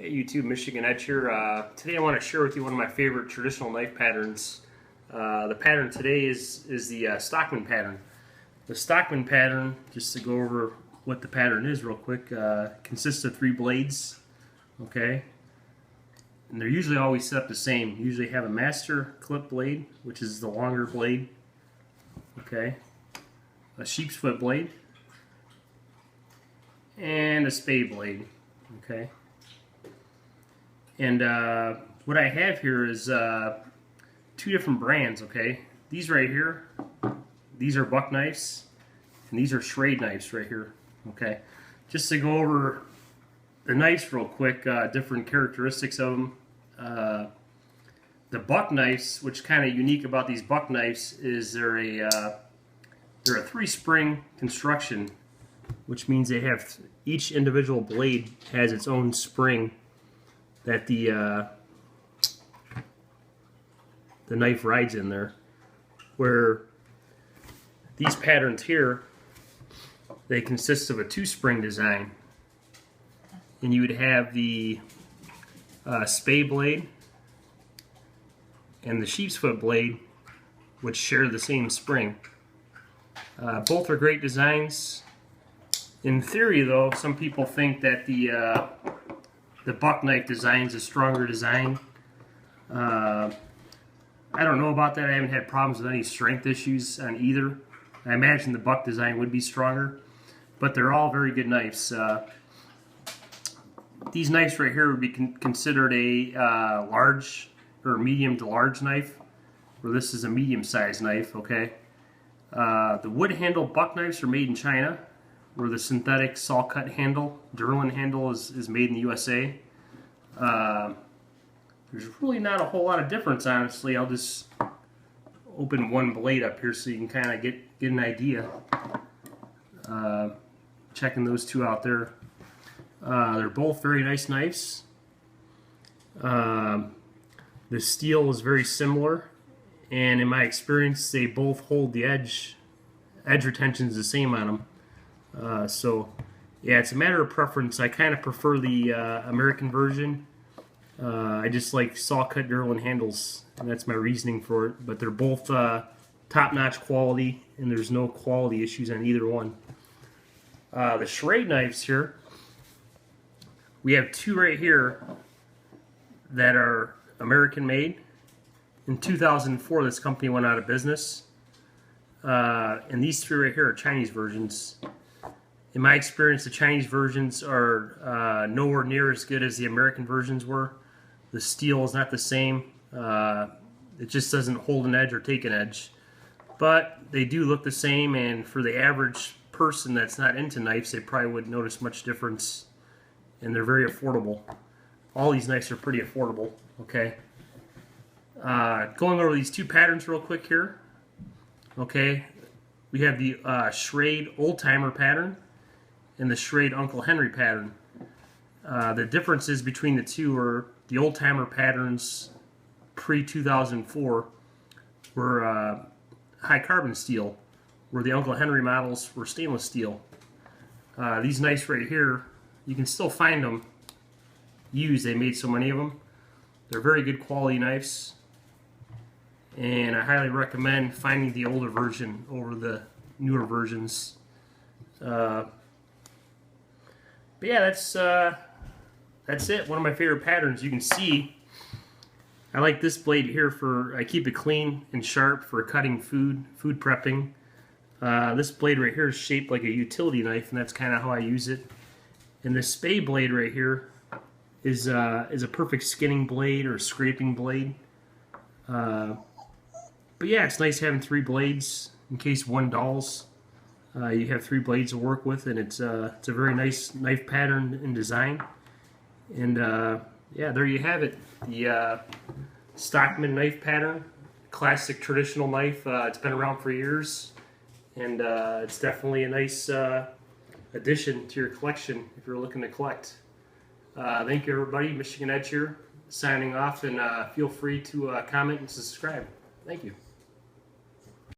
Hey YouTube, Michigan Edge here. Today I want to share with you one of my favorite traditional knife patterns. The pattern today is the Stockman pattern. The Stockman pattern, just to go over what the pattern is real quick, consists of 3 blades, okay? And they're usually always set up the same. You usually have a master clip blade, which is the longer blade, okay? A sheep's foot blade, and a spade blade, okay? And what I have here is 2 different brands, okay? These right here, these are buck knives, and these are Schrade knives right here, okay? Just to go over the knives real quick, different characteristics of them. The buck knives, which is kind of unique about these buck knives, is they're a 3-spring construction, which means they have each individual blade has its own spring that the knife rides in there, where these patterns here, they consist of a 2-spring design, and you would have the spade blade and the sheep's foot blade, which share the same spring. Both are great designs. In theory, though, some people think that the buck knife design is a stronger design. I don't know about that. I haven't had problems with any strength issues on either. I imagine the buck design would be stronger, but they're all very good knives. These knives right here would be considered a large or medium to large knife, where this is a medium-sized knife, okay? The wood handle buck knives are made in China, where the synthetic saw cut handle, Durlin handle, is made in the USA. There's really not a whole lot of difference, honestly. I'll just open one blade up here so you can kind of get an idea. Checking those 2 out there. They're both very nice knives. The steel is very similar, and in my experience they both hold the edge retention is the same on them. So yeah, it's a matter of preference. I kind of prefer the American version. I just like saw cut Durlin handles, and that's my reasoning for it. But they're both top-notch quality, and there's no quality issues on either one. The Schrade knives here, we have 2 right here that are American made. In 2004, this company went out of business. And these 3 right here are Chinese versions. In my experience, the Chinese versions are nowhere near as good as the American versions were. The steel is not the same. It just doesn't hold an edge or take an edge. But they do look the same, and for the average person that's not into knives, they probably wouldn't notice much difference. And they're very affordable. All these knives are pretty affordable, okay? Going over these 2 patterns real quick here. Okay, we have the Schrade Old Timer pattern and the Schrade Uncle Henry pattern. The differences between the 2 are the Old Timer patterns pre-2004 were high carbon steel, where the Uncle Henry models were stainless steel. These knives right here, you can still find them used. They made so many of them. They're very good quality knives, and I highly recommend finding the older version over the newer versions. But yeah, that's it. One of my favorite patterns. You can see I like this blade here I keep it clean and sharp for cutting food prepping. This blade right here is shaped like a utility knife, and that's kind of how I use it. And this spade blade right here is a perfect skinning blade or scraping blade. But yeah, it's nice having 3 blades in case one dulls. You have 3 blades to work with, and it's a very nice knife pattern and design. And yeah, there you have it. The Stockman knife pattern, classic traditional knife. It's been around for years, and it's definitely a nice addition to your collection if you're looking to collect. Thank you, everybody. Michigan Edge here, signing off, and feel free to comment and subscribe. Thank you.